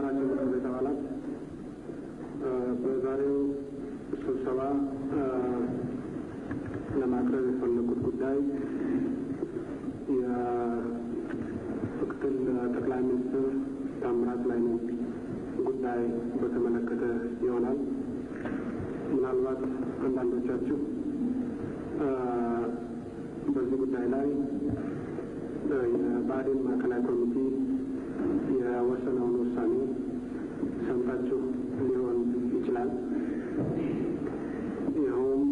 የተከበራችሁ ምክር አባላት በዛሬው ስብሰባ ለማቅረብ የፈለኩት ጉዳይ የምክትል ጠቅላይ ሚኒስትር ታምራት ላይነ ጉዳይ በተመለከተ ይሆናል። ምናልባት አንዳንዶቻችሁ በዚህ ጉዳይ ላይ የባዴን ማዕከላዊ ኮሚቴ የወሰነውን ውሳኔ ሰምታችሁ ሊሆን ይችላል። ይኸውም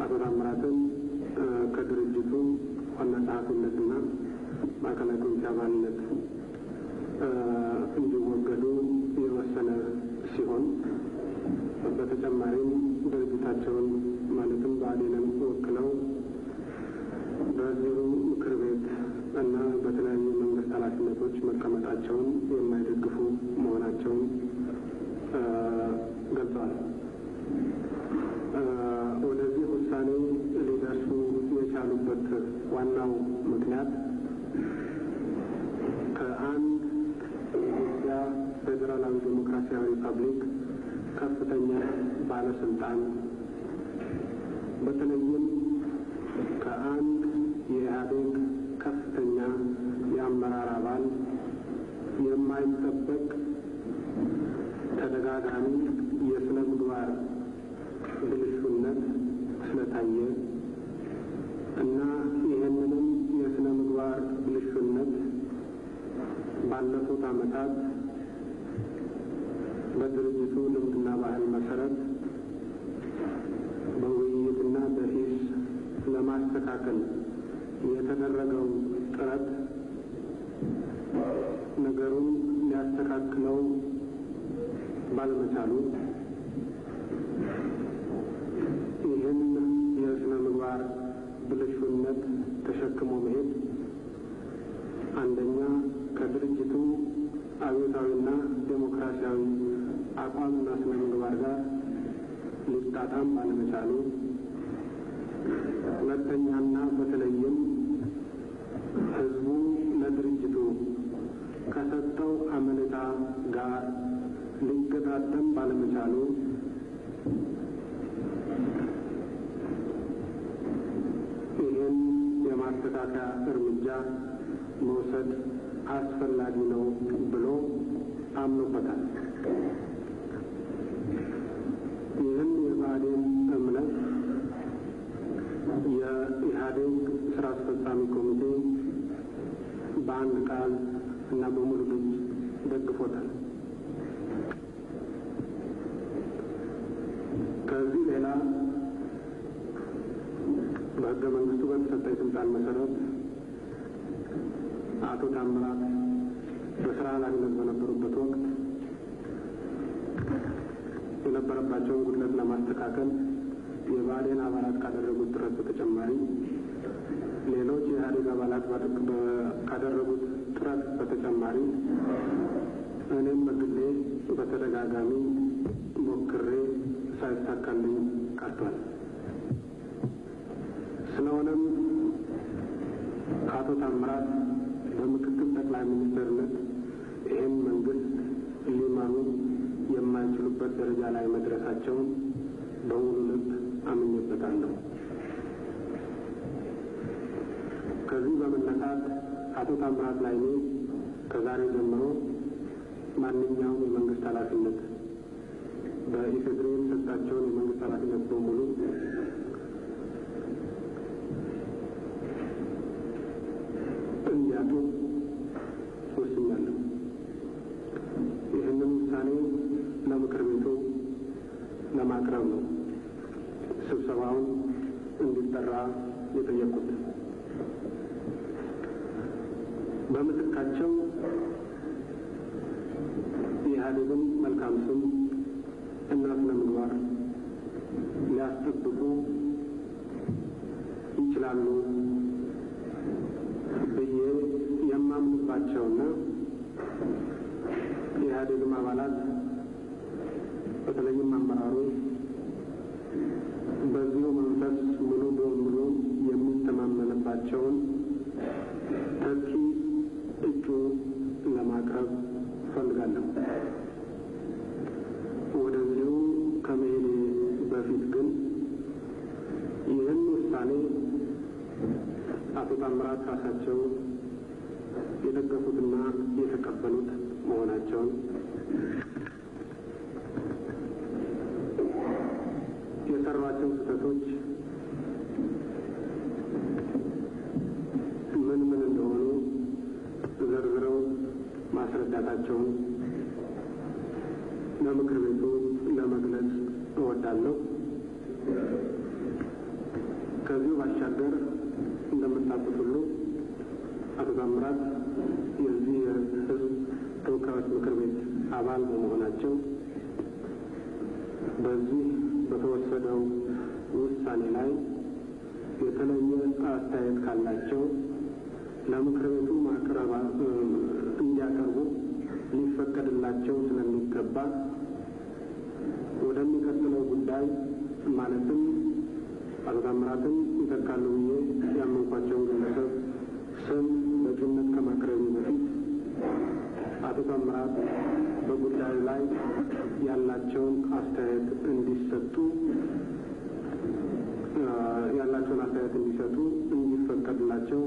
አቶ ታምራትን ከድርጅቱ ዋና ጸሐፊነትና ማዕከላዊ ኮሚቴ አባልነት እንዲወገዱ የወሰነ ሲሆን በተጨማሪም ድርጅታቸውን ማለትም ባዴንን ወክለው በዚሁ ምክር ቤት እና በተለያዩ መንግስት ኃላፊነቶች መቀመጣቸውን የማይደግፉ መሆናቸውን ገልጸዋል። ወደዚህ ውሳኔ ሊደርሱ የቻሉበት ዋናው ምክንያት ከአንድ የኢትዮጵያ ፌዴራላዊ ዴሞክራሲያዊ ሪፐብሊክ ከፍተኛ ባለስልጣን በተለይም ከአንድ የኢህአዴግ ከፍተኛ የአመራር አባል የማይጠበቅ ተደጋጋሚ የስነ ምግባር ብልሹነት ስለታየ እና ይህንንም የስነ ምግባር ብልሹነት ባለፉት ዓመታት በድርጅቱ ልምድና ባህል መሰረት በውይይትና በሂስ ለማስተካከል የተደረገው ጥረት ነገሩን ሊያስተካክለው ባለመቻሉ ይህን የስነ ምግባር ብልሹነት ተሸክሞ መሄድ አንደኛ ከድርጅቱ አብዮታዊና ዴሞክራሲያዊ አቋምና ስነ ምግባር ጋር ሊጣጣም ባለመቻሉ፣ ሁለተኛና በተለይም ህዝቡ ለድርጅቱ ከሰጠው አመኔታ ጋር ሊገጣጠም ባለመቻሉ ይህን የማስተካከያ እርምጃ መውሰድ አስፈላጊ ነው ብሎ አምኖበታል። ይህን የባዴን እምነት የኢህአዴግ ስራ አስፈጻሚ ኮሚቴ በአንድ ቃል እና በሙሉ ድምፅ ደግፎታል። ከዚህ ሌላ በህገ መንግስቱ በተሰጠኝ ስልጣን መሰረት አቶ ታምራት በስራ ኃላፊነት በነበሩበት ወቅት የነበረባቸውን ጉድለት ለማስተካከል የባዴን አባላት ካደረጉት ጥረት በተጨማሪ ሌሎች የኢህአዴግ አባላት ካደረጉት ጥረት በተጨማሪ እኔም በግሌ በተደጋጋሚ ሞክሬ ሳይሳካልኝ ቀርቷል። ስለሆነም አቶ ታምራት በምክትል ጠቅላይ ሚኒስትርነት ይህን መንግስት ሊመሩ የማይችሉበት ደረጃ ላይ መድረሳቸውን በሙሉ ልብ አምኜበታለሁ። ከዚህ በመነሳት አቶ ታምራት ላይኔ ከዛሬ ጀምሮ ማንኛውም የመንግስት ኃላፊነት በኢፌዴሪ የተሰጣቸውን የመንግስት ኃላፊነት በሙሉ እንዲያጡ ወስኛለሁ። ይህንን ውሳኔ ለምክር ቤቱ ለማቅረብ ነው ስብሰባውን እንዲጠራ የጠየቁት። በምትካቸው የኢህአዴግን መልካም ስም እና ስነ ምግባር ሊያስጠብቁ ይችላሉ ብዬ የማምንባቸውና የኢህአዴግም አባላት በተለይም አመራሩ በዚሁ መንፈስ ሙሉ በሙሉ የሚተማመንባቸውን ተኪ እጩ ለማቅረብ ታምራት ራሳቸው የደገፉትና የተቀበሉት መሆናቸውን የሰሯቸው ስህተቶች ምን እንደሆኑ ዘርዝረው ማስረዳታቸውን ለምክር ቤቱ ለመግለጽ እወዳለሁ። ከዚሁ ባሻገር እንደምታውቁት ሁሉ አቶ ታምራት የዚህ የሕዝብ ተወካዮች ምክር ቤት አባል በመሆናቸው በዚህ በተወሰደው ውሳኔ ላይ የተለየ አስተያየት ካላቸው ለምክር ቤቱ ማቅረብ እንዲያቀርቡ ሊፈቀድላቸው ስለሚገባ ወደሚቀጥለው ጉዳይ ማለትም አቶ ታምራትን ይተካሉ ብዬ ያመንኳቸውን ግለሰብ ስም በእጩነት ከማቅረብ በፊት አቶ ታምራት በጉዳዩ ላይ ያላቸውን አስተያየት እንዲሰጡ እንዲፈቀድላቸው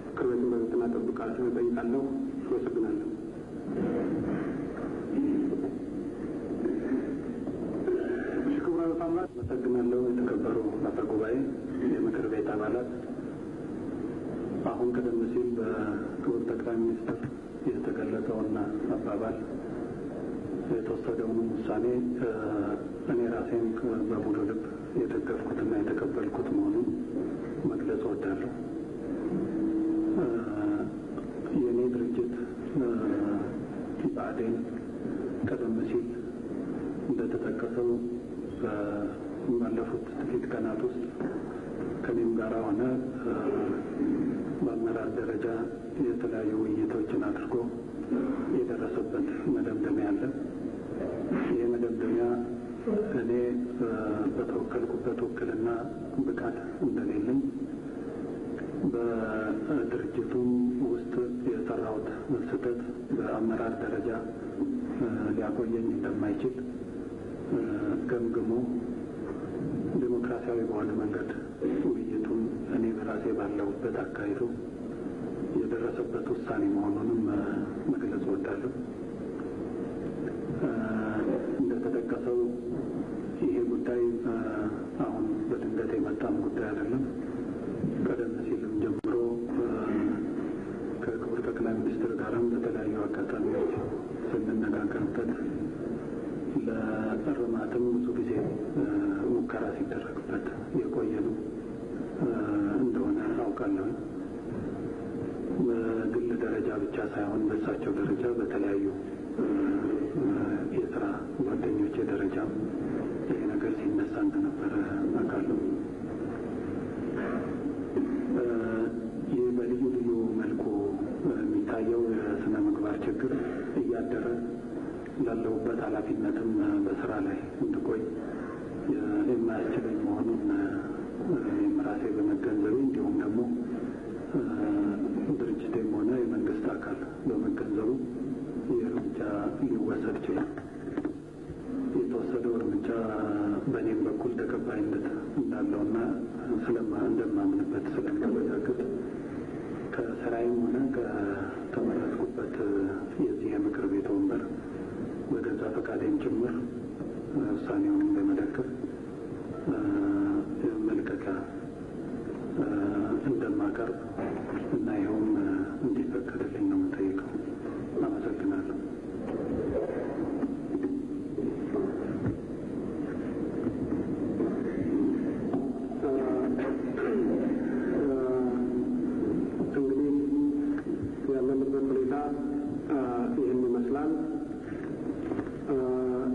ምክር ቤቱን በትህትና እጠይቃለሁ። አመሰግናለሁ። ክቡራን ታምራት አመሰግናለሁ። የተከበሩ አፈ ጉባኤ፣ የምክር ቤት አባላት፣ አሁን ቀደም ሲል በክቡር ጠቅላይ ሚኒስትር የተገለጸውና አባባል የተወሰደውን ውሳኔ እኔ ራሴን በሙሉ ልብ የተገፍኩትና የተቀበልኩት መሆኑን መግለጽ እወዳለሁ። የእኔ ድርጅት ብአዴን ቀደም ሲል እንደተጠቀሰው ባለፉት ጥቂት ቀናት ውስጥ ከኔም ጋር ሆነ በአመራር ደረጃ የተለያዩ ውይይቶችን አድርጎ የደረሰበት መደምደሚያ አለ። ይህ መደምደሚያ እኔ በተወከልኩበት ውክልና ብቃት እንደሌለኝ በድርጅቱ ውስጥ የሰራሁት ስህተት በአመራር ደረጃ ሊያቆየኝ እንደማይችል ገምግሞ ዲሞክራሲያዊ በሆነ መንገድ ውይይቱን እኔ በራሴ ባለሁበት አካሂዶ የደረሰበት ውሳኔ መሆኑንም መግለጽ እወዳለሁ። እንደተጠቀሰው ይሄ ጉዳይ አሁን በድንገት የመጣም ጉዳይ አይደለም። ቀደም ሲልም ጀምሮ ከክቡር ጠቅላይ ሚኒስትር ጋርም በተለያዩ አጋጣሚዎች ስንነጋገርበት ለእርማትም ብዙ ጊዜ ሙከራ ሲደረግበት የቆየ ነው እንደሆነ አውቃለሁ። በግል ደረጃ ብቻ ሳይሆን በእሳቸው ደረጃ በተለያዩ የስራ ጓደኞቼ ደረጃ ይሄ ነገር ሲነሳ እንደነበረ አውቃለሁ። ይህ በልዩ ልዩ መልኩ የሚታየው የስነ ምግባር ችግር እያደረ ላለሁበት ኃላፊነትም በስራ ላይ እንድቆይ የማያስችለኝ መሆኑን ራሴ በመገንዘቤ እንዲሁም ደግሞ ድርጅቴም ሆነ የመንግስት አካል በመገንዘቡ ይህ እርምጃ ሊወሰድ ይችላል። የተወሰደው እርምጃ በእኔም በኩል ተቀባይነት እንዳለውና እንደማምንበት ስለማረጋግጥ ከስራዬም ሆነ ከተመረጥኩበት የዚህ የምክር ቤት ወንበር በገዛ ፈቃዴም ጭምር ውሳኔውን በመደገፍ መልቀቂያ እንደማቀርብ እና ይኸውም እንዲፈቀድልኝ ነው የምጠይቀው። አመሰግናለሁ። እንግዲህ ያለንበት ሁኔታ ይህን ይመስላል።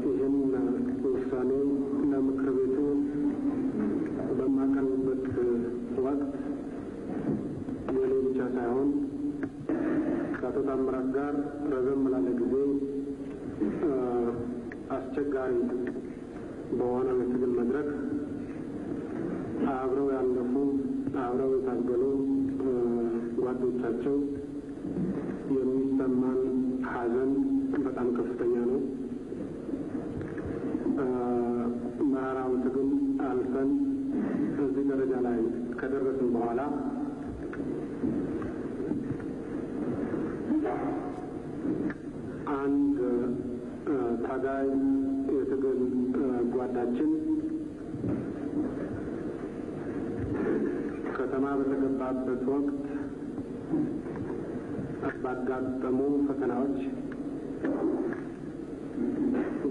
ይህን ውሳኔ ለምክር ቤቱ በማቀርብበት ወቅት የኔ ብቻ ሳይሆን ከአቶ ታምራት ጋር ረዘም ላለ ጊዜ አስቸጋሪ በሆነው የትግል መድረክ አብረው ያለፉ አብረው የታገሉ ጓዶቻቸው የሚሰማን ሐዘን በጣም ከፍተኛ ነው። መራራው ትግል አልፈን እዚህ ደረጃ ላይ ከደረስን በኋላ አንድ ታጋይ የትግል ጓዳችን ከተማ በተገባበት ወቅት ባጋጠሙ ፈተናዎች፣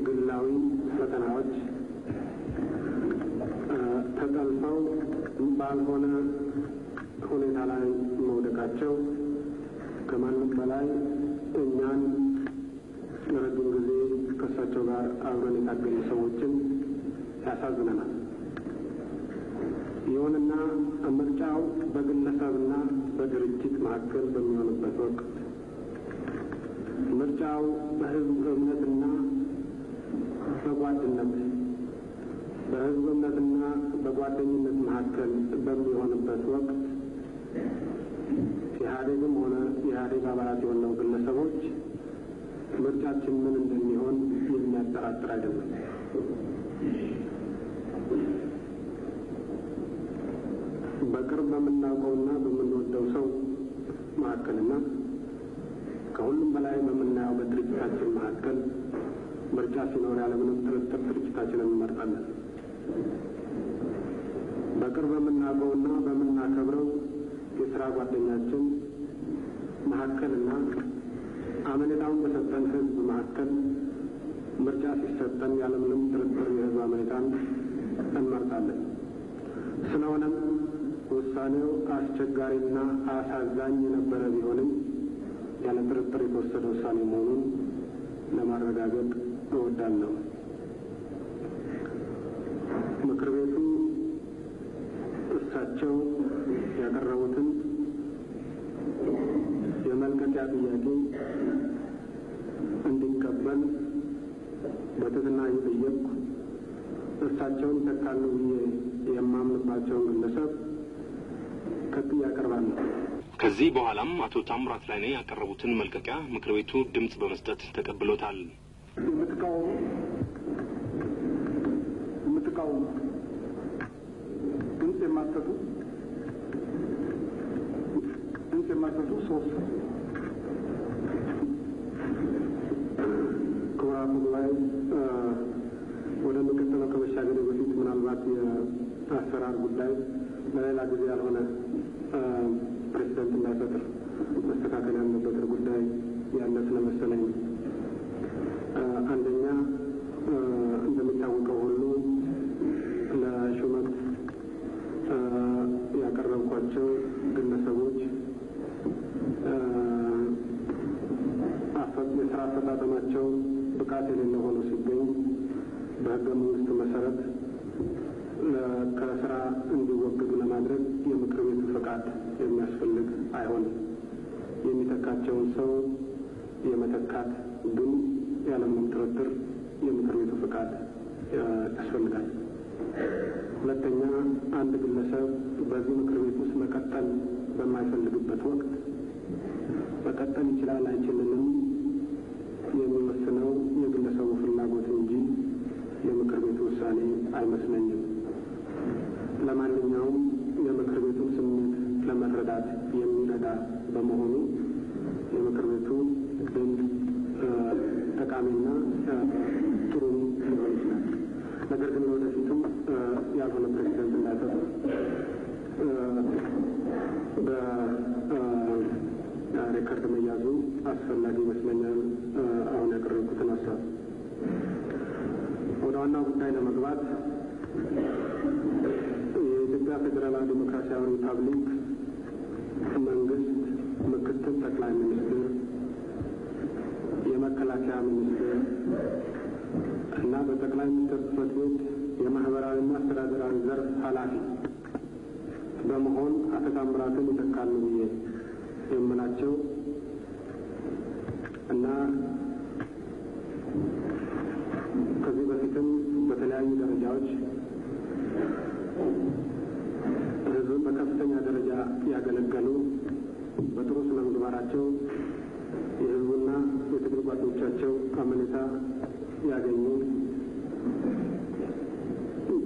ግላዊ ፈተናዎች ተጠልፈው ባልሆነ ሁኔታ ላይ መውደቃቸው ከማንም በላይ እኛን ለረጅም ጊዜ ከእሳቸው ጋር አብረን የታገሉ ሰዎችን ያሳዝነናል። ይሁንና ምርጫው በግለሰብና በድርጅት መካከል በሚሆንበት ወቅት ምርጫው በህዝብ እምነትና በጓድነት በህዝብ እምነትና በጓደኝነት መካከል በሚሆንበት ወቅት ኢህአዴግም ሆነ የኢህአዴግ አባላት የሆነው ግለሰቦች ምርጫችን ምን እንደሚሆን የሚያጠራጥር አይደለም። በቅርብ በምናውቀውና በምንወደው ሰው መካከልና ከሁሉም በላይ በምናየው በድርጅታችን መካከል ምርጫ ሲኖር ያለምንም ጥርጥር ድርጅታችንን እንመርጣለን። በቅርብ በምናውቀውና በምናከብረው የሥራ ጓደኛችን መካከልና አመኔታውን በሰጠን ህዝብ መካከል ምርጫ ሲሰጠን ያለምንም ጥርጥር የህዝብ አመኔታን እንመርጣለን። ስለሆነም ውሳኔው አስቸጋሪና አሳዛኝ የነበረ ቢሆንም ያለ ጥርጥር የተወሰደ ውሳኔ መሆኑን ለማረጋገጥ እወዳለሁ። ምክር ቤቱ እሳቸው ያቀረቡትን የመልቀቂያ ጥያቄ እንዲቀበል በትህትና እየጠየቅኩ እሳቸውን ይተካሉ ብዬ የማምንባቸውን ግለሰብ ከጥያ ያቀርባለሁ። ከዚህ በኋላም አቶ ታምራት ላይነ ያቀረቡትን መልቀቂያ ምክር ቤቱ ድምጽ በመስጠት ተቀብሎታል። የምትቃወሙ ድምጽ የማትሰጡ ሶስት ክቡራን ጉባኤ ወደ ምክትለው ከመሻገር በፊት ምናልባት የአሰራር ጉዳይ ለሌላ ጊዜ ያልሆነ ፕሬዚደንት እንዳይፈጥር መስተካከል ያለበት ጉዳይ ያለ ስለመሰለኝ አንደኛ እንደሚታወቀው ሁሉ ለሹመት ያቀረብኳቸው ግለሰቦች የስራ አፈጻጸማቸው ብቃት የሌለው ሆኖ ሲገኝ በሕገ መንግስቱ መሰረት ከስራ እንዲወገዱ ለማድረግ የምክር ቤቱ ፈቃድ የሚያስፈልግ አይሆንም። የሚተካቸውን ሰው የመተካት ግን ያለምንም ጥርጥር የምክር ቤቱ ፈቃድ ያስፈልጋል። ሁለተኛ፣ አንድ ግለሰብ በዚህ ምክር ቤት ውስጥ መቀጠል በማይፈልግበት ወቅት መቀጠል ይችላል አይችልም የሚወስነው የግለሰቡ ፍላጎት እንጂ የምክር ቤቱ ውሳኔ አይመስለኝም። ለማንኛውም የምክር ቤቱን ስሜት ለመረዳት የሚረዳ በመሆኑ የምክር ቤቱ ድምፅ ጠቃሚና ጥሩ ሊሆን ይችላል። ነገር ግን ወደፊቱም ያልሆነ ፕሬዚደንት እንዳይፈጥር በሬከርድ መያዙ አስፈላጊ ይመስለኛል። አሁን ያቀረብኩትን ሀሳብ ወደ ዋናው ጉዳይ ለመግባት የኢትዮጵያ ፌዴራላዊ ዲሞክራሲያዊ ሪፐብሊክ መንግስት ምክትል ጠቅላይ ሚኒስትር፣ የመከላከያ ሚኒስትር እና በጠቅላይ ሚኒስትር ጽሕፈት ቤት የማህበራዊና አስተዳደራዊ ዘርፍ ኃላፊ በመሆን አቶ ታምራትን ይተካሉ ብዬ የምላቸው እና ከዚህ በፊትም በተለያዩ ደረጃዎች ህዝብን በከፍተኛ ደረጃ ያገለገሉ በጥሩ ስነ ምግባራቸው የህዝቡና የትግል ጓዶቻቸው አመኔታ ያገኙ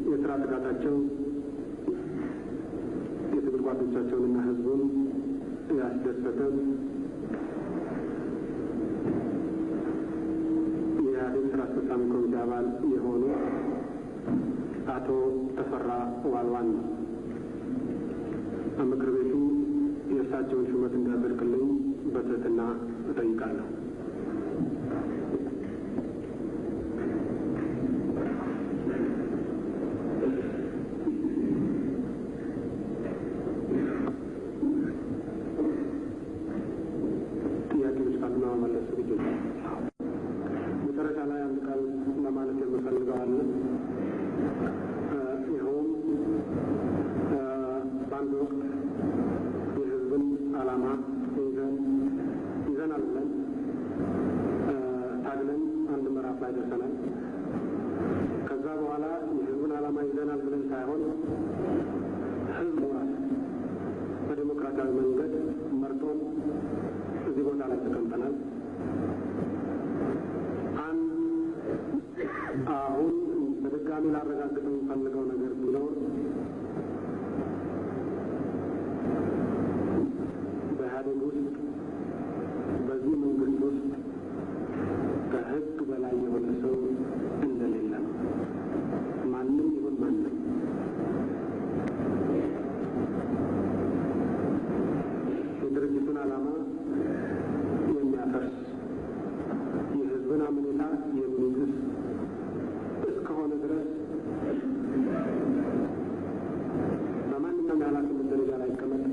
የስራ ትጋታቸው የትግል ጓዶቻቸውንና ህዝቡን ያስደሰተን የኢህአዴግ ስራ አስፈጻሚ ኮሚቴ አባል የሆኑ አቶ ተፈራ ዋልዋን ነው። ምክር ቤቱ የእሳቸውን ሹመት እንዲያጸድቅልኝ በትህትና እጠይቃለሁ። ጥያቄዎች ካሉ ለመመለስ ዝግጁ ነኝ። መጨረሻ ላይ አንድ ቃል ለማለት የምፈልገው አለ። ይኸውም በአንድ ወቅት የህዝብን ዓላማ ይዘናል ብለን ታግለን አንድ ምዕራፍ ላይ ደርሰናል። ከዛ በኋላ የህዝብን ዓላማ ይዘናል ብለን ሳይሆን ህዝብ ራሱ በዲሞክራሲያዊ መንገድ መርጦን እዚህ ቦታ ላይ ተቀምጠናል። አሁን በድጋሚ ላረጋግጥ የምፈልገው ነገር ቢኖር በኢህአዴግ ውስጥ በዚህ መንግስት ውስጥ ከህግ በላይ የሆነ ሰው እንደሌለ ነው። ማንም ይሁን ማንም የድርጅቱን ዓላማ የሚያፈርስ የህዝብን አመኔታ የሚጥስ እስከሆነ ድረስ በማንኛውም የኃላፊነት ደረጃ ላይ ይቀመጥ።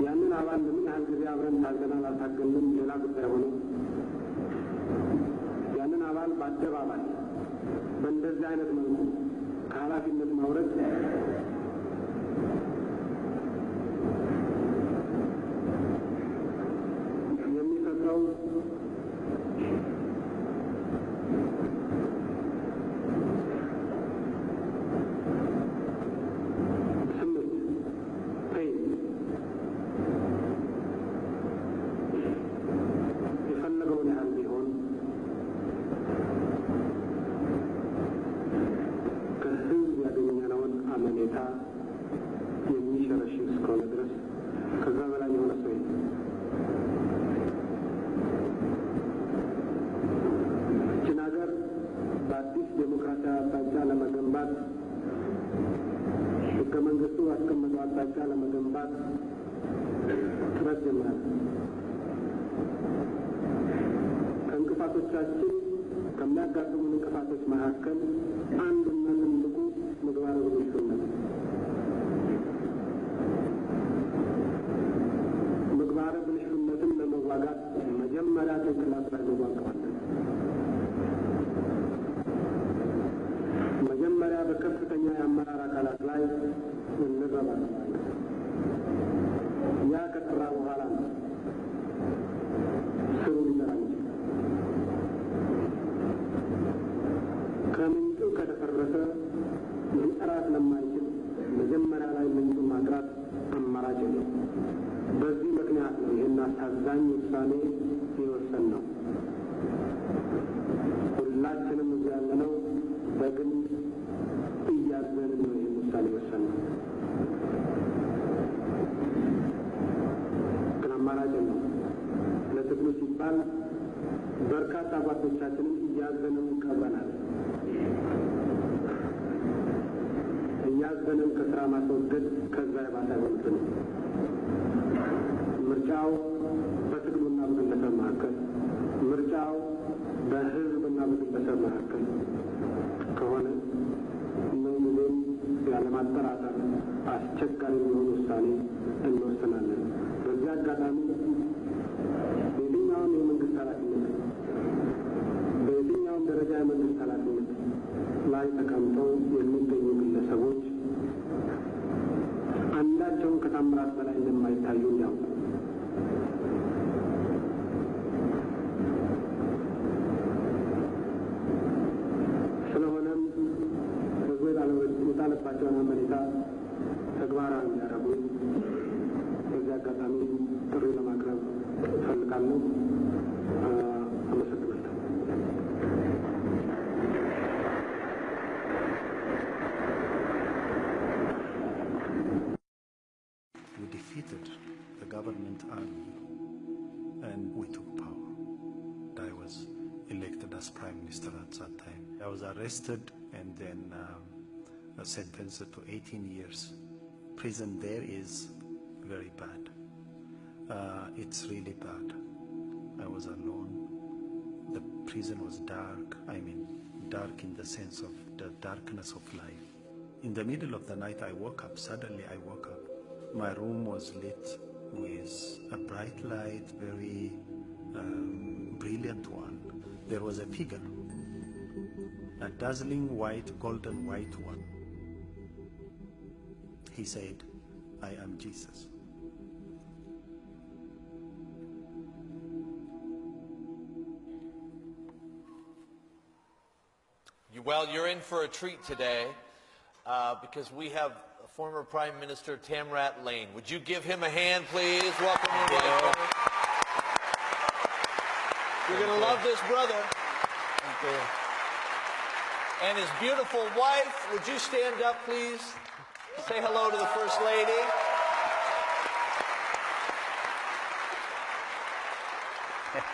ያንን አባል ለምን ያህል ጊዜ አብረን ታገናል አልታገልንም ሌላ ጉዳይ ሆኖ ያንን አባል በአደባባይ በእንደዚህ አይነት መልኩ ከኃላፊነት ማውረድ የሚፈጥረው ስሜት የፈለገውን ያህል ቢሆን ከህዝብ ያገኘነውን አመኔታ የሚሸረሽር እስከሆነ ድረስ ከዛ በላይ የሆነ ሰው ይህችን ሀገር በአዲስ ዴሞክራሲያዊ አቅጣጫ ለመገንባት ህገ መንግስቱ ባስቀመጠው አቅጣጫ ለመገንባት ጥረት ጀምረናል። ከእንቅፋቶቻችን ከሚያጋጥሙን እንቅፋቶች መካከል አንዱና ትልቁ ምግባረ ብልሹነት። ምግባረ ብልሹነትን ለመዋጋት መጀመሪያ ጭንቅላት ላይ እንዋጋዋለን። መጀመሪያ በከፍተኛ የአመራር አካላት ላይ እንረባለን። ያ ከጠራ በኋላ ነው ስሩ ሊሰራ ይችላል። ከምንጩ ከተፈረሰ ሊጠራት ለማይችል መጀመሪያ ላይ ምንጩን ማጥራት አማራጭ የለው። በዚህ ምክንያት ነው ይህን አሳዛኝ ውሳኔ የወሰን ነው። ሁላችንም እዚህ ያለነው በግል እያዘንን ነው ይህን ውሳኔ የወሰን ነው። ግን አማራጭ ነው። ለትግሉ ሲባል በርካታ ጓዶቻችንን እያዘንን ቀብረናል። እያዘንን ከስራ ማስወገድ ከዛ የባሰ አይሆንብንም። ምርጫው በትግሉና በግለሰብ መካከል፣ ምርጫው በህዝብና በግለሰብ መካከል ከሆነ ምንጊዜም ያለማጠራጠር አስቸጋሪ የሆነ ውሳኔ እንወስናለን። በዚህ አጋጣሚ በየትኛውም የመንግስት ኃላፊነት በየትኛውም ደረጃ የመንግስት ኃላፊነት ላይ ተቀምጠው የሚገኙ ግለሰቦች አንዳቸውን ከታምራት በላይ እንደማይታዩ እንዲያውቁ። ስለሆነም ህዝቡ የጣለባቸውን አመኔታ ተግባራዊ እንዲያደርጉ በዚህ አጋጣሚ ጥሪ ለማቅረብ እፈልጋለሁ። and we took power. I was elected as Prime Minister at that time. I was arrested and then sentenced to 18 years. Prison there is very bad. It's really bad. I was alone. The prison was dark. I mean, dark in the sense of the darkness of life. In the middle of the night, I woke up. Suddenly, I woke up. My room was lit with a bright light, very brilliant one. There was a figure, a dazzling white, golden white one. He said, "I am Jesus." Well, you're in for a treat today because we have former Prime Minister Tamirat Layne. Would you give him a hand, please? Welcome your wife, brother. You're going to love this brother. Thank you. And his beautiful wife. Would you stand up, please? Say hello to the First Lady.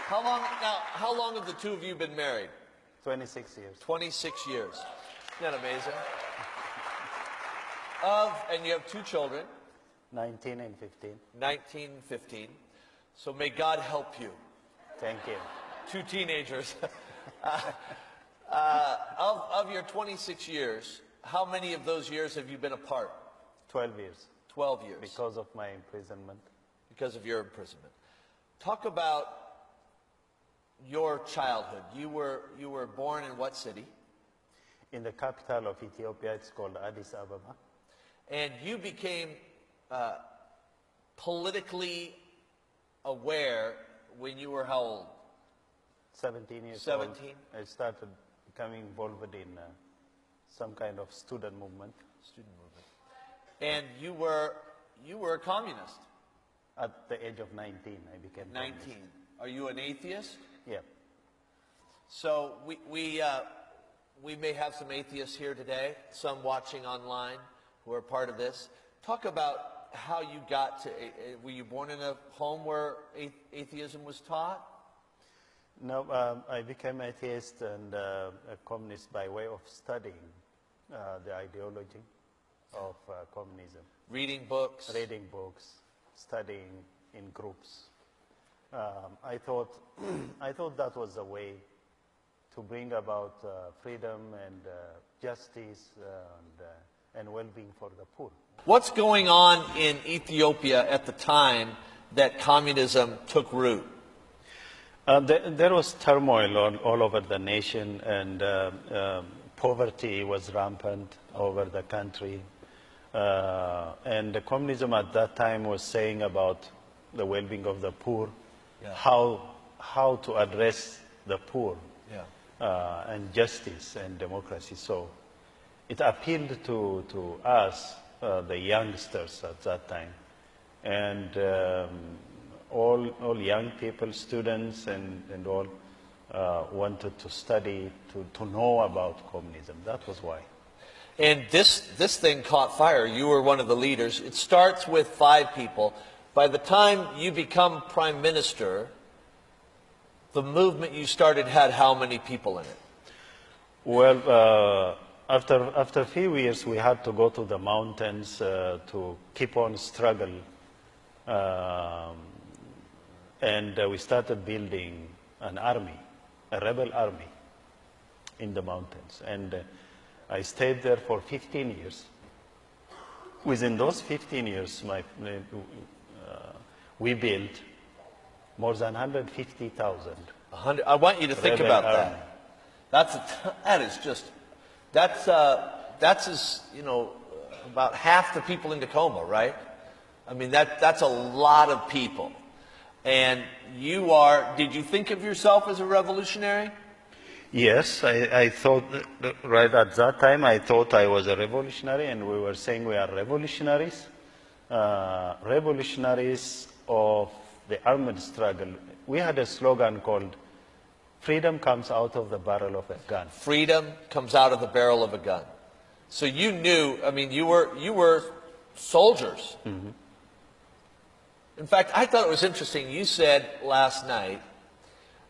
How long have the two of you been married? 26 years. 26 years. Isn't that amazing? And you have two children. 19 and 15. 19, 15. So may God help you. Thank you. Two teenagers. Of your 26 years, how many of those years have you been apart? 12 years. 12 years. Because of my imprisonment. Because of your imprisonment. Talk about your childhood. You were born in what city? In the capital of Ethiopia, it's called Addis Ababa. And you became politically aware when you were how old? 17 years 17? old. I started becoming involved in some kind of student movement. Student movement. And you were a communist? At the age of 19, I became 19. communist. Are you an atheist? Yeah. So we may have some atheists here today, some watching online who are part of this. Talk about how you got to, were you born in a home where atheism was taught? No, I became atheist and a communist by way of studying the ideology of communism. Reading books? Reading books, studying in groups. I thought that was a way to bring about freedom and justice and well-being for the poor. What's going on in Ethiopia at the time that communism took root? There was turmoil all over the nation, and poverty was rampant over the country. And the communism at that time was saying about the well-being of the poor, yeah. how to address the poor, yeah. And justice and democracy. So it appealed to us, the youngsters at that time, and all young people, students and all, wanted to study, to know about communism. That was why. And this thing caught fire. You were one of the leaders. It starts with 5 people. By the time you become prime minister, the movement you started had how many people in it? Well, after a few years, we had to go to the mountains to keep on struggle. And we started building an army, a rebel army in the mountains. And I stayed there for 15 years. Within those 15 years, we built more than 150,000. I want you to think about that. That's as, about half the people in Tacoma, right? I mean, that's a lot of people. And did you think of yourself as a revolutionary? Yes, I thought, right at that time, I thought I was a revolutionary, and we were saying we are revolutionaries. Revolutionaries of the armed struggle. We had a slogan called, "Freedom comes out of the barrel of a gun." Freedom comes out of the barrel of a gun. So you knew, I mean, you were soldiers. Mm-hmm. In fact, I thought it was interesting. You said last night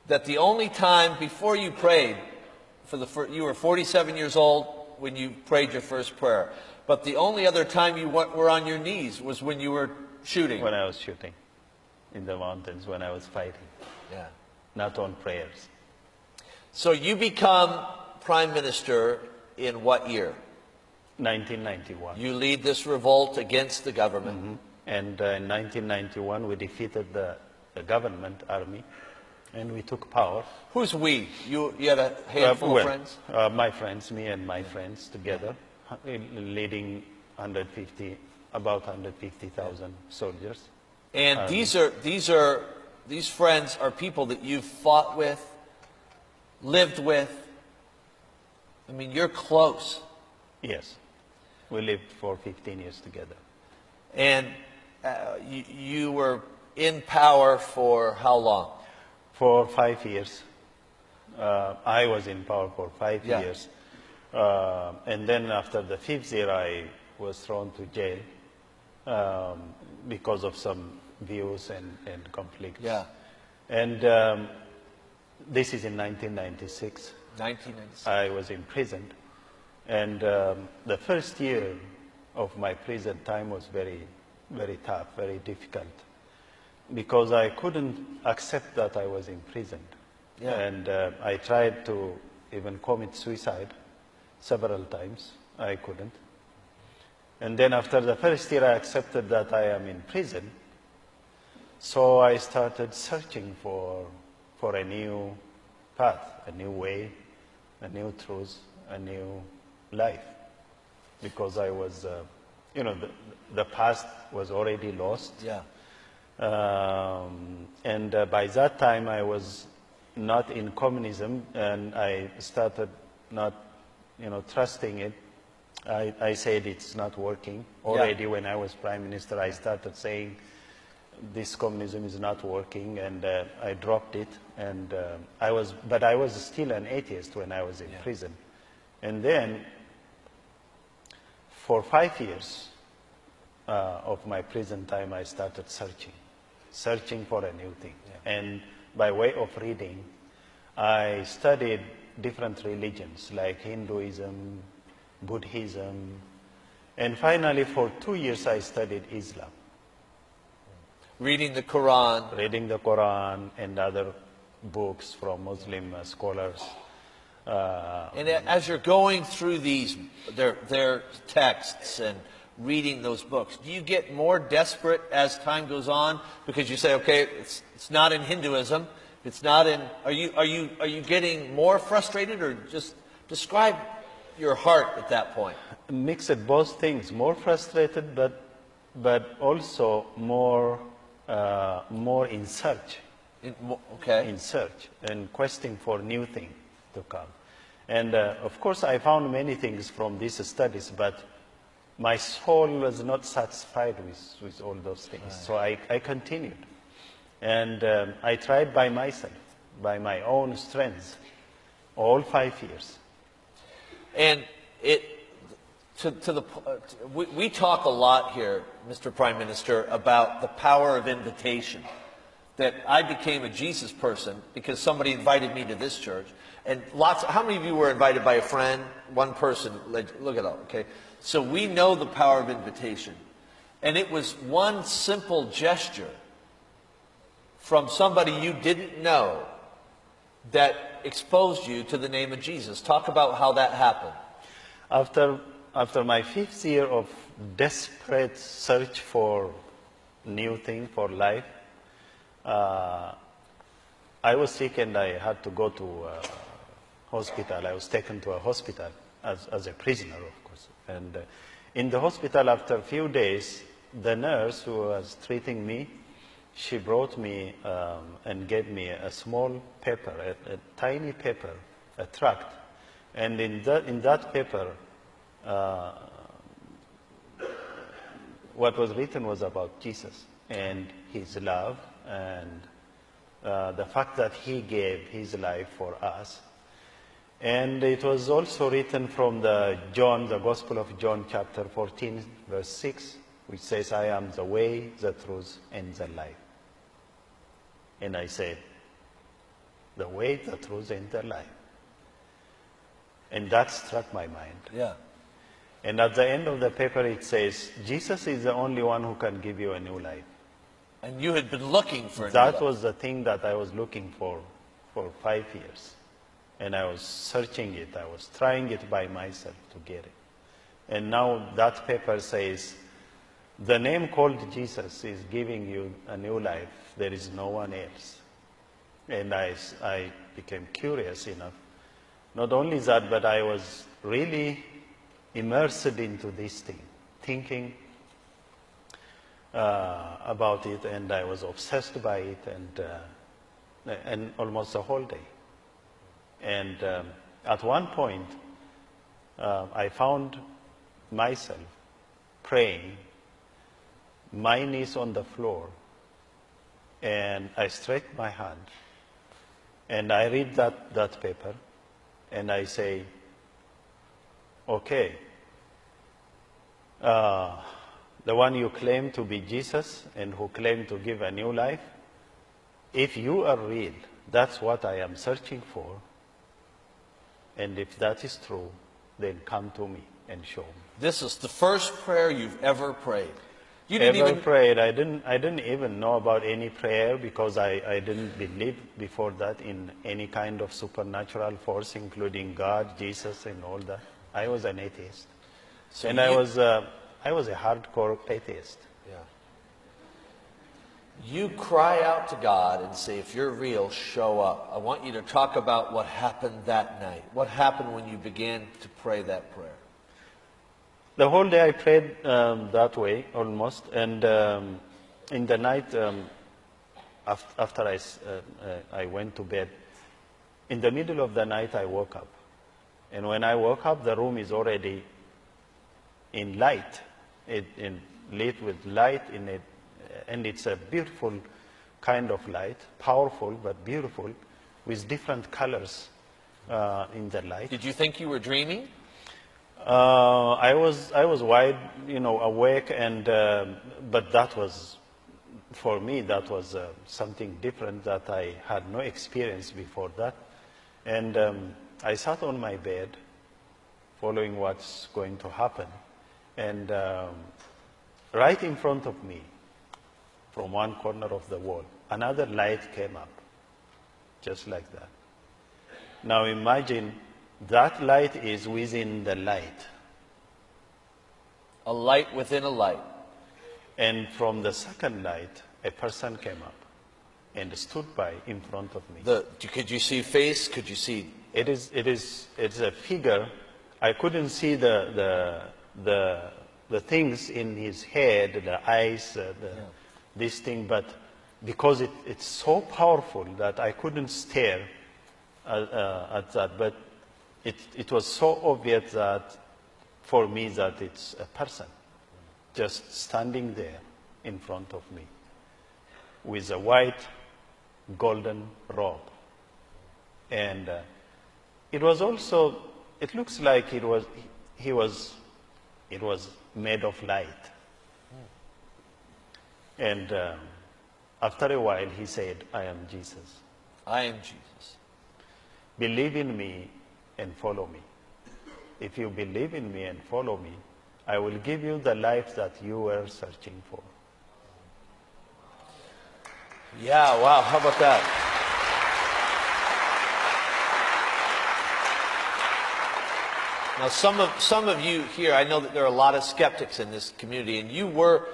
that the only time before you prayed, you were 47 years old when you prayed your first prayer, but the only other time you were on your knees was when you were shooting. When I was shooting in the mountains, when I was fighting. Yeah. Not on prayers. So you become prime minister in what year? 1991. You lead this revolt against the government. Mm-hmm. And in 1991, we defeated the government army, and we took power. Who's we? You had a handful of friends? My friends, me and my friends together, leading about 150,000 soldiers. And these friends are people that you've fought with, lived with. I mean, you're close. Yes. We lived for 15 years together. And you were in power for how long? For 5 years. I was in power for 5 years. And then after the 5th year, I was thrown to jail because of some views and conflicts. Yeah. And this is in 1996. 1996. I was imprisoned. And the first year of my prison time was very, very tough, very difficult, because I couldn't accept that I was imprisoned. Yeah. And I tried to even commit suicide several times. I couldn't. And then after the first year, I accepted that I am in prison. So I started searching for a new path, a new way, a new truth, a new life. Because I was, the past was already lost. Yeah. And by that time, I was not in communism, and I started not, trusting it. I said it's not working. Already when I was prime minister, I started saying this communism is not working, and I dropped it. And but I was still an atheist when I was in prison. And then, for 5 years of my prison time, I started searching for a new thing. Yeah. And by way of reading, I studied different religions like Hinduism, Buddhism, and finally for 2 years I studied Islam. Reading the Quran. Reading the Quran and other books from Muslim scholars. And as you're going through their texts and reading those books, do you get more desperate as time goes on because you say, okay, it's not in Hinduism, it's not in? Are you getting more frustrated, or just describe your heart at that point? Mixed both things, more frustrated, but also more in search. In search and questing for new things to come. And of course, I found many things from these studies, but my soul was not satisfied with all those things. Right. So I continued. And I tried by myself, by my own strength, all 5 years. And we talk a lot here, Mr. Prime Minister, about the power of invitation. That I became a Jesus person because somebody invited me to this church. And how many of you were invited by a friend? One person, look it up, okay? So we know the power of invitation. And it was one simple gesture from somebody you didn't know that exposed you to the name of Jesus. Talk about how that happened. After my 5th year of desperate search for new thing for life, I was sick and I had to go to a hospital. I was taken to a hospital as a prisoner, of course. And in the hospital, after a few days, the nurse who was treating me, she brought me and gave me a small paper, a tiny paper, a tract. And in that paper, what was written was about Jesus and his love, and the fact that he gave his life for us. And it was also written from the Gospel of John, chapter 14, verse 6, which says, I am the way, the truth, and the life. And I said, the way, the truth, and the life. And that struck my mind. Yeah. And at the end of the paper it says, Jesus is the only one who can give you a new life. And you had been looking for a new That life. was the thing that I was looking for 5 years. And I was searching it. I was trying it by myself to get it. And now that paper says, the name called Jesus is giving you a new life. There is no one else. And I became curious enough. Not only that, but I was really immersed into this thing, thinking about it, and I was obsessed by it, and almost the whole day. And at one point, I found myself praying, my knees on the floor, and I stretched my hand, and I read that paper, and I say, okay, the one you claim to be Jesus and who claim to give a new life, if you are real, that's what I am searching for. And if that is true, then come to me and show me. This is the first prayer you've ever prayed. You Ever didn't even prayed? I didn't even know about any prayer because I didn't believe before that in any kind of supernatural force, including God, Jesus, and all that. I was an atheist, So and you- I was a hardcore atheist. Yeah. You cry out to God and say, if you're real, show up. I want you to talk about what happened that night. What happened when you began to pray that prayer? The whole day I prayed that way, almost, and in the night, after I went to bed, in the middle of the night I woke up. And when I woke up, the room is already in light, lit with light in it, and it's a beautiful kind of light, powerful but beautiful, with different colors in the light. Did you think you were dreaming? I was wide, awake, and but that was, for me, that was something different that I had no experience before that. And I sat on my bed, following what's going to happen, and right in front of me, from one corner of the wall, another light came up, just like that. Now imagine that light is within the light. A light within a light. And from the second light, a person came up and stood by in front of me. Could you see face? Could you see? It's a figure. I couldn't see the things in his head, the eyes, this thing, but because it's so powerful that I couldn't stare at that. But it was so obvious that, for me, that it's a person just standing there in front of me with a white golden robe. And it was also, it looks like it was made of light. And after a while he said, I am Jesus. I am Jesus. Believe in me and follow me. If you believe in me and follow me, I will give you the life that you were searching for. Yeah, wow, how about that? Now, some of you here, I know that there are a lot of skeptics in this community, and you were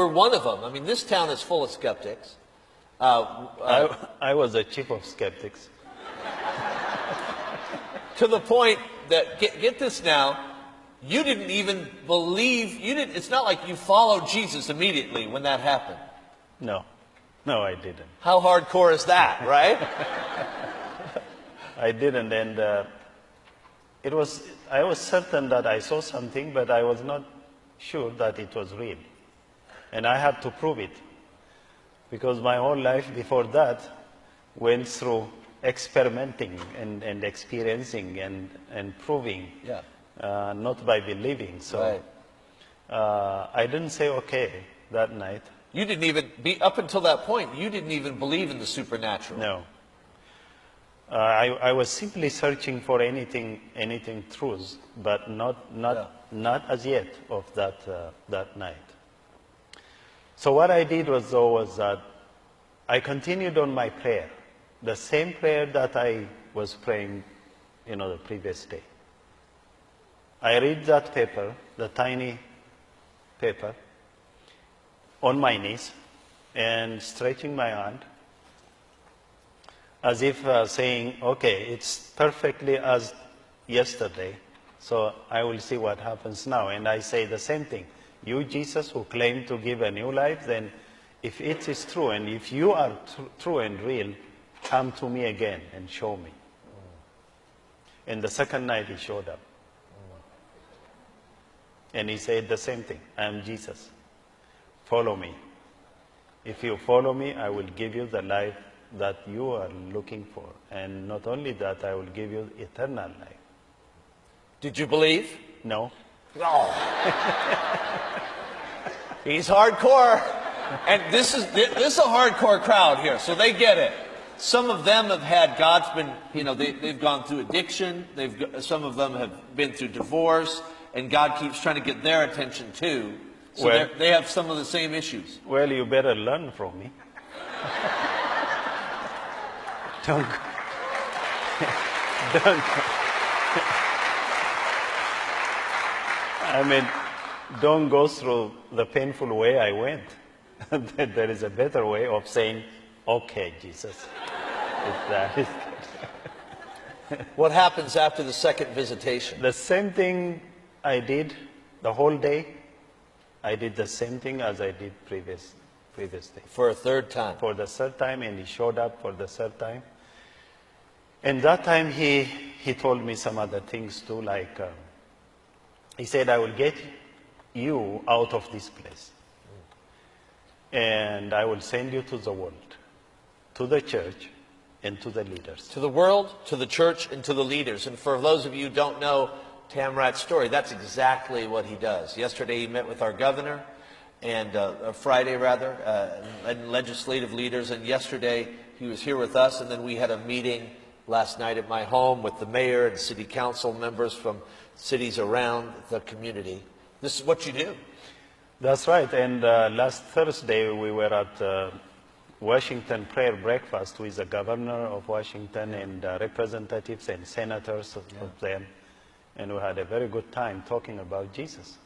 one of them. I mean, this town is full of skeptics. I was the chief of skeptics. To the point that, get this now, you didn't even believe, it's not like you followed Jesus immediately when that happened. No, I didn't. How hardcore is that, right? I didn't, and I was certain that I saw something, but I was not sure that it was real. And I had to prove it, because my whole life before that went through experimenting and experiencing and proving, Yeah. not by believing. So Right. I didn't say okay that night. You didn't even, up until that point, you didn't even believe in the supernatural. No. I was simply searching for anything truth, but not as yet of that night. So what I did was that I continued on my prayer, the same prayer that I was praying, the previous day. I read that paper, the tiny paper, on my knees and stretching my hand, as if saying, okay, it's perfectly as yesterday, so I will see what happens now. And I say the same thing. You, Jesus, who claim to give a new life, then if it is true, and if you are true and real, come to me again and show me. And the second night he showed up. And he said the same thing. I am Jesus. Follow me. If you follow me, I will give you the life that you are looking for. And not only that, I will give you eternal life. Did you believe? No. No. He's hardcore. And this is a hardcore crowd here, so they get it. Some of them have had, God's been, they've gone through addiction. Some of them have been through divorce. And God keeps trying to get their attention too. So they have some of the same issues. Well, you better learn from me. Don't. I mean, don't go through the painful way I went. There is a better way of saying, okay, Jesus. That is good. What happens after the second visitation? The same thing I did the whole day. I did the same thing as I did previous day. For a third time? For the third time, and he showed up for the third time. And that time he told me some other things too, like he said, I will get you out of this place. And I will send you to the world, to the church, and to the leaders. To the world, to the church, and to the leaders. And for those of you who don't know Tamirat's story, that's exactly what he does. Yesterday he met with our governor, and Friday rather, and legislative leaders, and yesterday he was here with us, and then we had a meeting last night at my home with the mayor and city council members from cities around the community. This is what you do. That's right, and last Thursday we were at Washington prayer breakfast with the governor of Washington and representatives and senators of them. And we had a very good time talking about Jesus.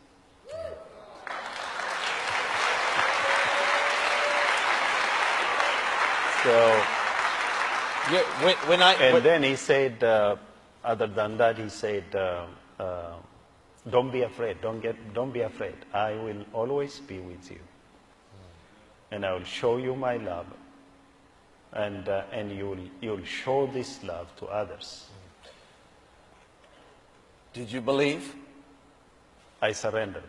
So, then he said, other than that, he said, don't be afraid, don't be afraid. I will always be with you. And I will show you my love. And you'll show this love to others. Did you believe? I surrendered.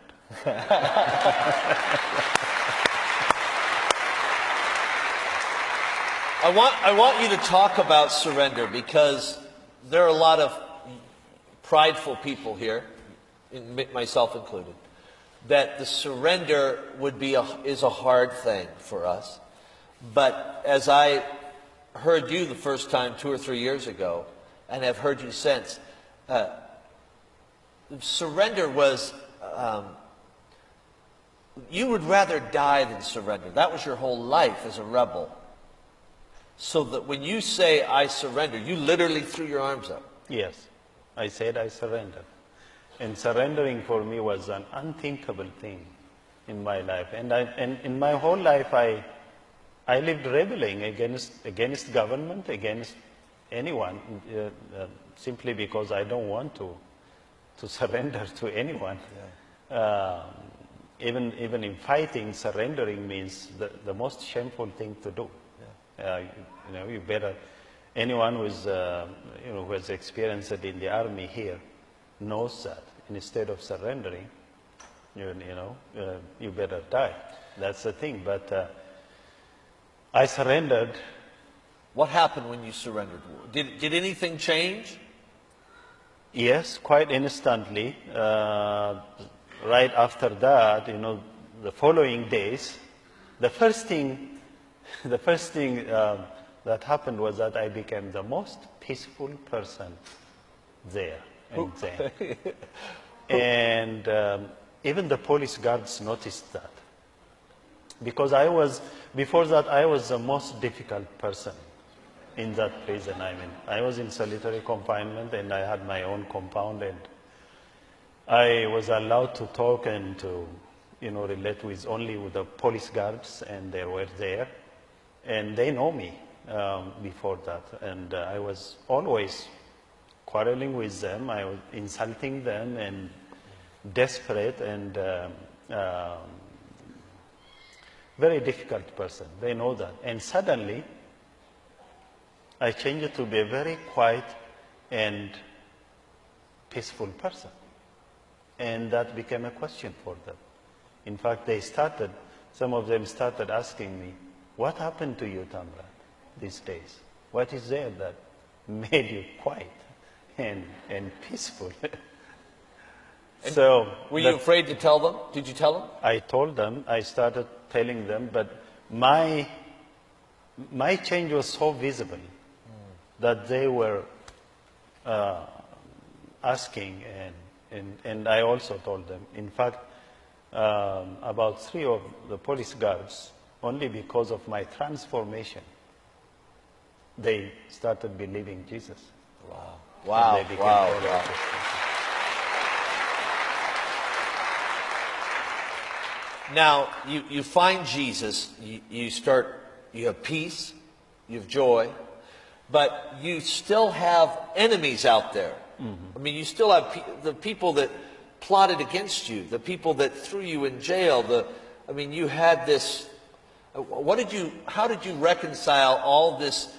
I want you to talk about surrender, because there are a lot of prideful people here, myself included, that the surrender is a hard thing for us. But as I heard you the first time 2 or 3 years ago, and have heard you since, surrender was, you would rather die than surrender. That was your whole life as a rebel. So that when you say, I surrender, you literally threw your arms up. Yes, I said I surrendered. And surrendering for me was an unthinkable thing in my life. And in my whole life, I lived rebelling against government, against anyone, simply because I don't want to surrender to anyone. Yeah. Even in fighting, surrendering means the most shameful thing to do. Yeah. You better, anyone who has experienced it in the army here knows that. Instead of surrendering, you better die. That's the thing. But I surrendered. What happened when you surrendered? Did anything change? Yes, quite instantly. right after that, the following days, the first thing that happened was that I became the most peaceful person there and then. And even the police guards noticed that. Because before that, I was the most difficult person in that prison. I mean, I was in solitary confinement and I had my own compound, and I was allowed to talk and to, relate only with the police guards, and they were there. And they know me before that. And I was always quarreling with them. I was insulting them and desperate and very difficult person. They know that. And suddenly, I changed to be a very quiet and peaceful person. And that became a question for them. In fact, some of them started asking me, what happened to you, Tamrat, these days? What is there that made you quiet and peaceful? So, were you afraid to tell them? Did you tell them? I told them. I started telling them, but my change was so visible that they were asking, and I also told them. In fact, about 3 of the police guards, only because of my transformation, they started believing Jesus. Wow. Wow. And they became Wow. Now, you find Jesus, you have peace, you have joy, but you still have enemies out there. I mean, you still have the people that plotted against you, the people that threw you in jail. You had this. How did you reconcile all this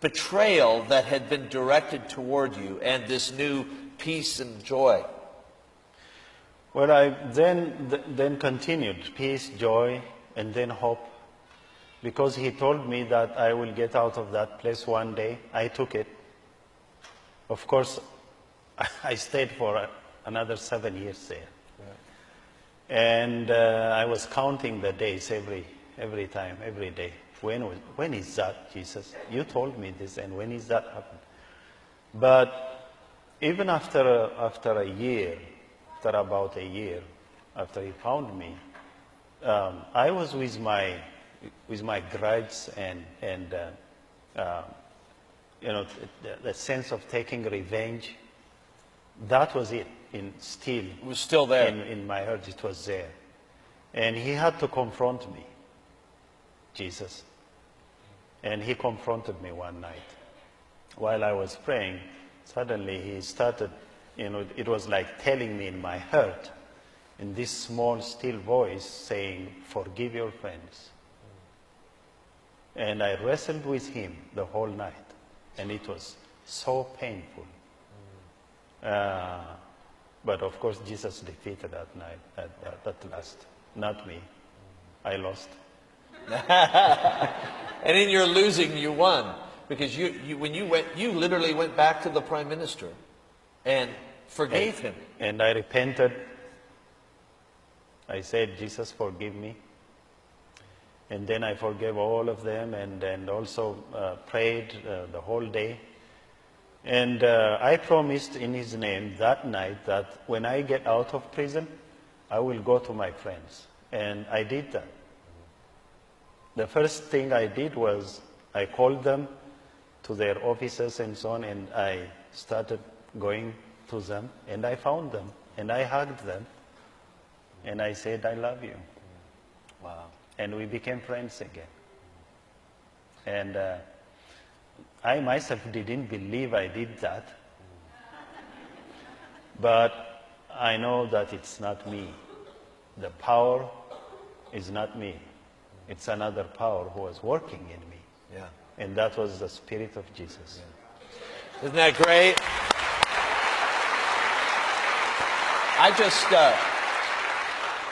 betrayal that had been directed toward you and this new peace and joy? Well, I then continued peace, joy, and then hope, because he told me that I will get out of that place one day. I took it. Of course, I stayed for another 7 years there. Right. And I was counting the days every time, every day. When is that, Jesus? You told me this, and when is that happen? But even after a year, after about a year, after he found me, I was with my grudge and the sense of taking revenge. That was it. It was still there. In my heart, it was there. And he had to confront me, Jesus. And he confronted me one night. While I was praying, suddenly he started, it was like telling me in my heart, in this small, still voice, saying, forgive your friends. And I wrestled with him the whole night. And it was so painful. But of course, Jesus defeated that night, at last. Not me. I lost. And in your losing, you won. Because when you went, you literally went back to the prime minister and forgave him. And I repented. I said, Jesus, forgive me. And then I forgave all of them, and also prayed the whole day. And I promised in his name that night that when I get out of prison, I will go to my friends. And I did that. The first thing I did was I called them to their offices and so on, and I started going to them, and I found them, and I hugged them, and I said, I love you. Wow. And we became friends again. And I myself didn't believe I did that. But I know that it's not me. The power is not me. It's another power who was working in me. Yeah. And that was the Spirit of Jesus. Yeah. Isn't that great?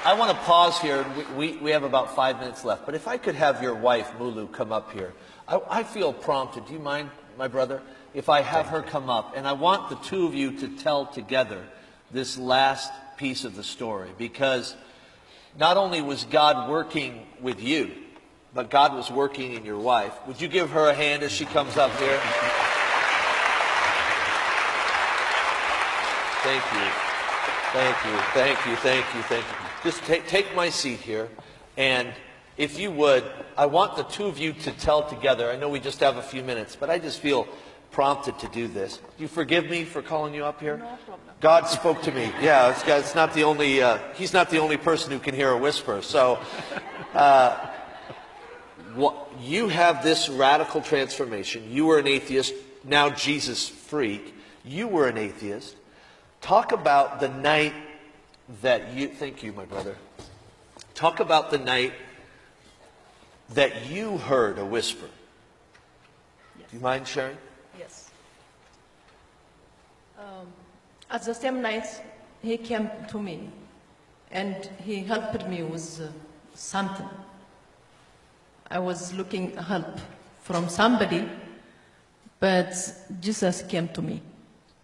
I want to pause here. We have about 5 minutes left. But if I could have your wife, Mulu, come up here. I feel prompted. Do you mind, my brother, if I have her come up? And I want the two of you to tell together this last piece of the story, because not only was God working with you, but God was working in your wife. Would you give her a hand as she comes up here? Thank you. Thank you. Thank you. Thank you. Thank you. Just take my seat here. And if you would, I want the two of you to tell together. I know we just have a few minutes, but I just feel prompted to do this. Do you forgive me for calling you up here? No problem. God spoke to me. Yeah, it's not the only, he's not the only person who can hear a whisper. So, you have this radical transformation. You were an atheist, now Jesus freak. You were an atheist. Talk about the night that you, thank you, my brother. Talk about the night that you heard a whisper. Yes. Do you mind sharing? Yes. At the same night, he came to me and he helped me with something. I was looking help from somebody, but Jesus came to me,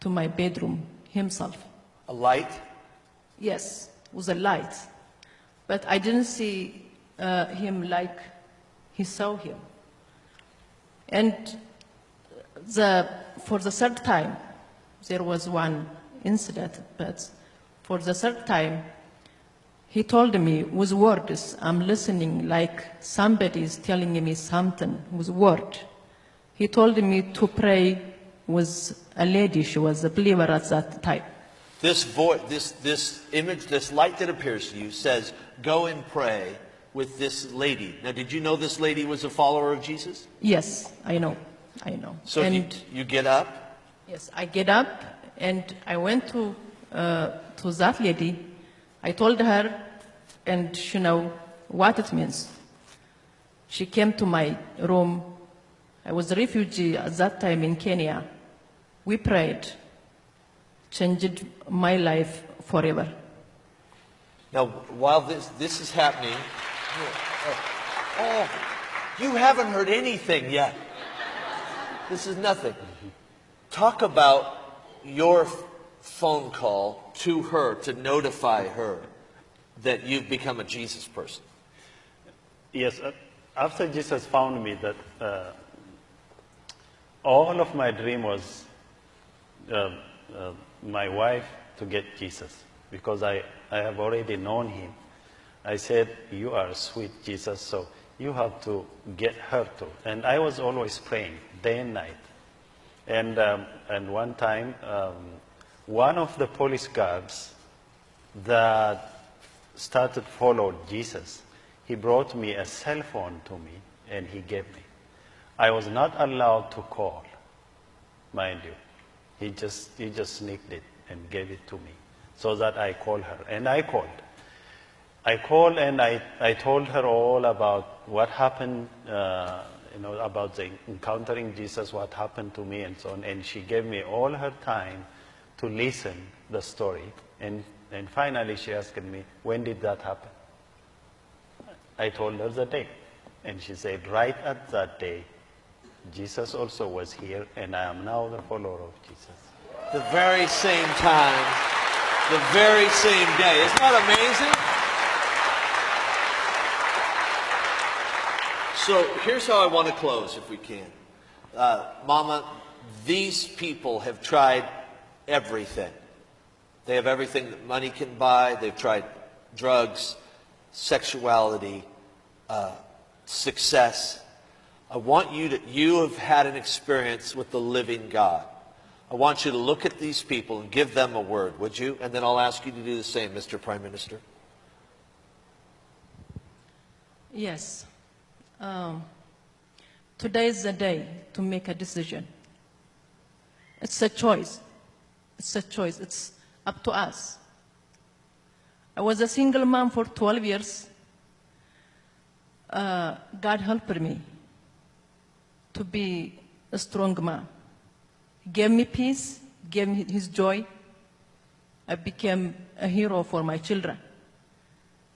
to my bedroom himself. A light? Yes, with a light. But I didn't see him like he saw him. And for the third time, there was one incident, but for the third time, he told me with words, I'm listening like somebody is telling me something with word. He told me to pray with a lady, she was a believer at that time. This voice, this image, this light that appears to you says, go and pray with this lady. Now, did you know this lady was a follower of Jesus? Yes, I know. So and you get up? Yes, I get up and I went to that lady. I told her, and she know what it means. She came to my room. I was a refugee at that time in Kenya. We prayed, changed my life forever. Now, while this is happening, you haven't heard anything yet. This is nothing. Talk about your phone call to her to notify her that you've become a Jesus person. Yes, after Jesus found me, that all of my dream was my wife to get Jesus, because I have already known him. I said, you are sweet, Jesus, so you have to get her too. And I was always praying, day and night. And one time, one of the police guards that started following Jesus, he brought me a cell phone to me, and he gave me. I was not allowed to call, mind you. He just sneaked it and gave it to me, so that I call her. And I called. And I told her all about what happened, about the encountering Jesus, what happened to me, and so on. And she gave me all her time to listen the story. And finally she asked me, when did that happen? I told her the day. And she said, right at that day, Jesus also was here, and I am now the follower of Jesus. The very same time, the very same day. Isn't that amazing? So here's how I want to close, if we can. Mama, these people have tried everything. They have everything that money can buy. They've tried drugs, sexuality, success. I want you have had an experience with the living God. I want you to look at these people and give them a word, would you? And then I'll ask you to do the same, Mr. Prime Minister. Yes. Today is the day to make a decision. It's a choice. It's a choice. It's up to us. I was a single mom for 12 years. God helped me to be a strong mom. He gave me peace, gave me his joy. I became a hero for my children.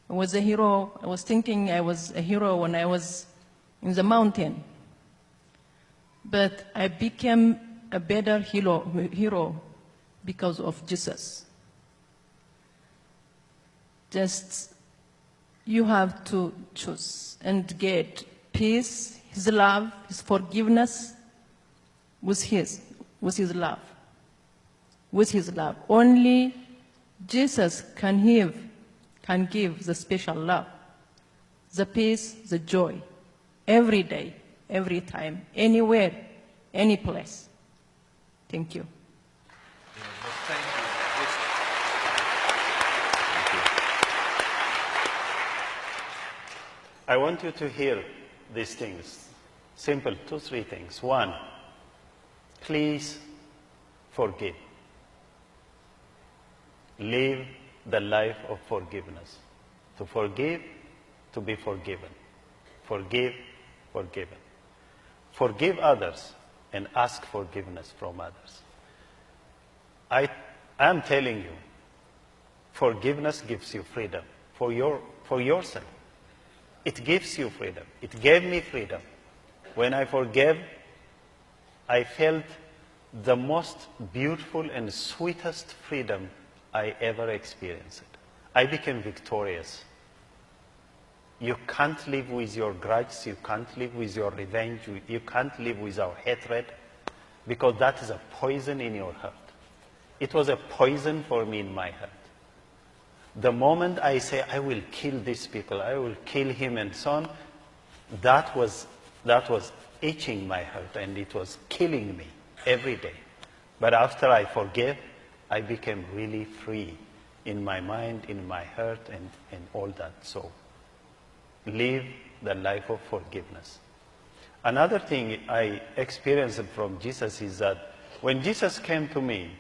I was a hero. I was thinking I was a hero when I was in the mountain. But I became a better hero because of Jesus. Just you have to choose and get peace, His love, His forgiveness with His love. With His love. Only Jesus can give the special love, the peace, the joy, every day, every time, anywhere, any place. Thank you. Thank you. I want you to hear these things. Simple, 2, 3 things. 1, please forgive. Live the life of forgiveness. To forgive, to be forgiven. Forgive, forgiven. Forgive others and ask forgiveness from others. I am telling you, forgiveness gives you freedom for yourself. It gives you freedom. It gave me freedom. When I forgave, I felt the most beautiful and sweetest freedom I ever experienced. I became victorious. You can't live with your grudges, you can't live with your revenge, you can't live with our hatred, because that is a poison in your heart. It was a poison for me in my heart. The moment I say, I will kill these people, I will kill him and so on, that was itching my heart and it was killing me every day. But after I forgave, I became really free in my mind, in my heart, and all that. So, live the life of forgiveness. Another thing I experienced from Jesus is that when Jesus came to me,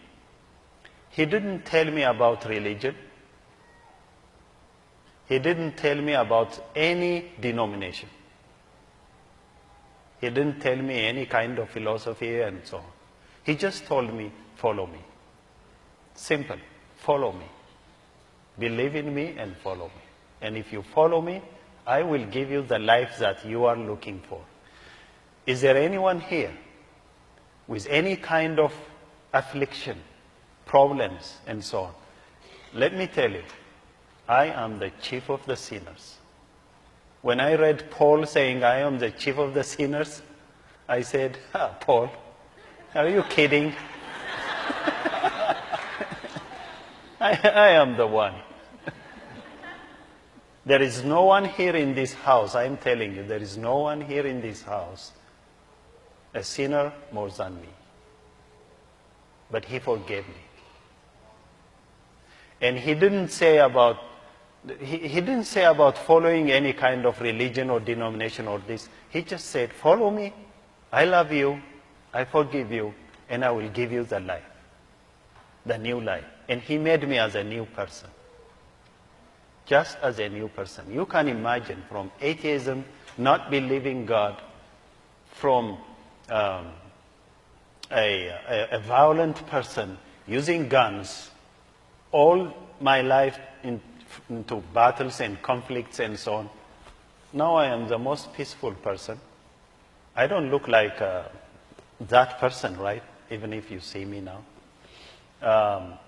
He didn't tell me about religion. He didn't tell me about any denomination. He didn't tell me any kind of philosophy and so on. He just told me, follow me. Simple, follow me. Believe in me and follow me. And if you follow me, I will give you the life that you are looking for. Is there anyone here with any kind of affliction, problems, and so on? Let me tell you, I am the chief of the sinners. When I read Paul saying, I am the chief of the sinners, I said, Paul, are you kidding? I am the one. There is no one here in this house, I am telling you, there is no one here in this house, a sinner more than me. But He forgave me. And He didn't say about following any kind of religion or denomination or this. He just said, follow me, I love you, I forgive you, and I will give you the life, the new life. And He made me as a new person. Just as a new person. You can imagine from atheism, not believing God, from a violent person, using guns, all my life into battles and conflicts and so on. Now I am the most peaceful person. I don't look like that person, right? Even if you see me now.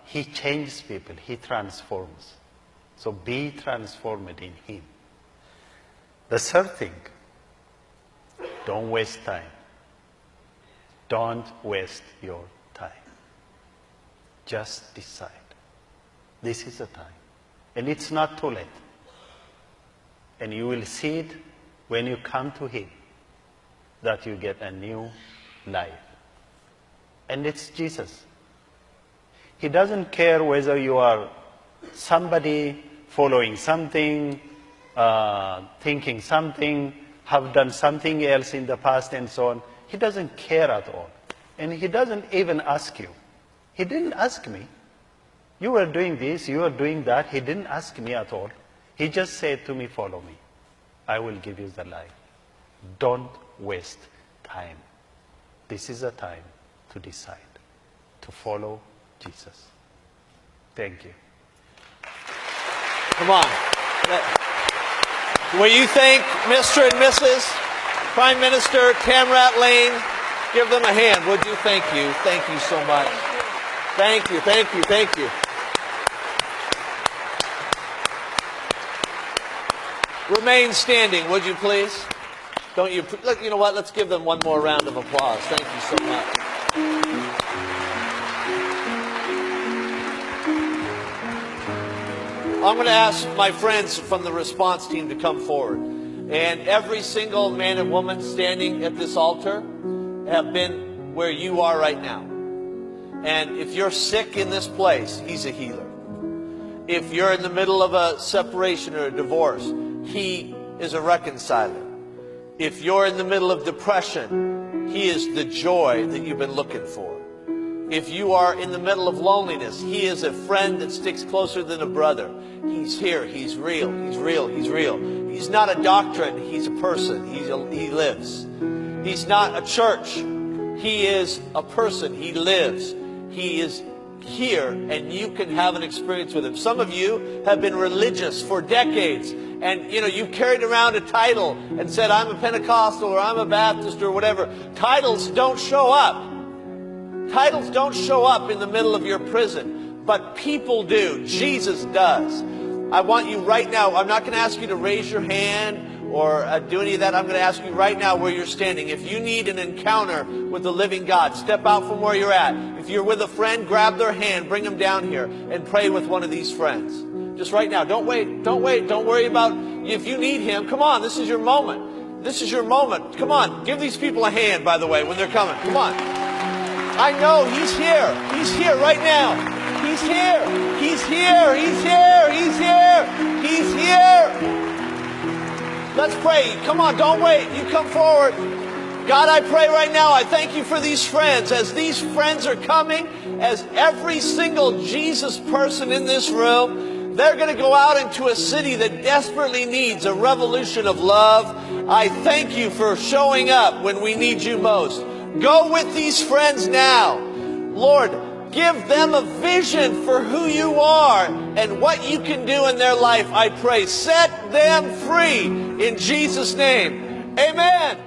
He changes people. He transforms. So be transformed in Him. The third thing, don't waste time. Don't waste your time. Just decide. This is the time. And it's not too late. And you will see it when you come to Him, that you get a new life. And it's Jesus. He doesn't care whether you are somebody following something, thinking something, have done something else in the past and so on. He doesn't care at all. And He doesn't even ask you. He didn't ask me. You were doing this, you were doing that. He didn't ask me at all. He just said to me, follow me. I will give you the life. Don't waste time. This is the time to decide, to follow Jesus. Thank you. Come on. Will you thank Mr. and Mrs. Prime Minister Tamirat Layne? Give them a hand, would you? Thank you. Thank you so much. Thank you, thank you, thank you. Remain standing, would you please? Don't you? Look, you know what? Let's give them one more round of applause. Thank you so much. I'm going to ask my friends from the response team to come forward. And every single man and woman standing at this altar have been where you are right now. And if you're sick in this place, He's a healer. If you're in the middle of a separation or a divorce, He is a reconciler. If you're in the middle of depression, He is the joy that you've been looking for. If you are in the middle of loneliness, He is a friend that sticks closer than a brother. He's here. He's real. He's real. He's real. He's not a doctrine. He's a person. He lives. He's not a church. He is a person. He lives. He is here, and you can have an experience with Him. Some of you have been religious for decades, and you've carried around a title and said, I'm a Pentecostal or I'm a Baptist or whatever. Titles don't show up. Titles don't show up in the middle of your prison, but people do. Jesus does. I want you right now, I'm not going to ask you to raise your hand or do any of that. I'm going to ask you right now where you're standing. If you need an encounter with the living God, step out from where you're at. If you're with a friend, grab their hand, bring them down here, and pray with one of these friends. Just right now. Don't wait. Don't wait. Don't worry about if you need Him. Come on, this is your moment. This is your moment. Come on. Give these people a hand, by the way, when they're coming. Come on. I know He's here. He's here right now. He's here. He's here. He's here. He's here. He's here. Let's pray. Come on, don't wait. You come forward. God, I pray right now, I thank You for these friends. As these friends are coming, as every single Jesus person in this room, they're going to go out into a city that desperately needs a revolution of love. I thank You for showing up when we need You most. Go with these friends now. Lord, give them a vision for who You are and what You can do in their life, I pray. Set them free in Jesus' name. Amen.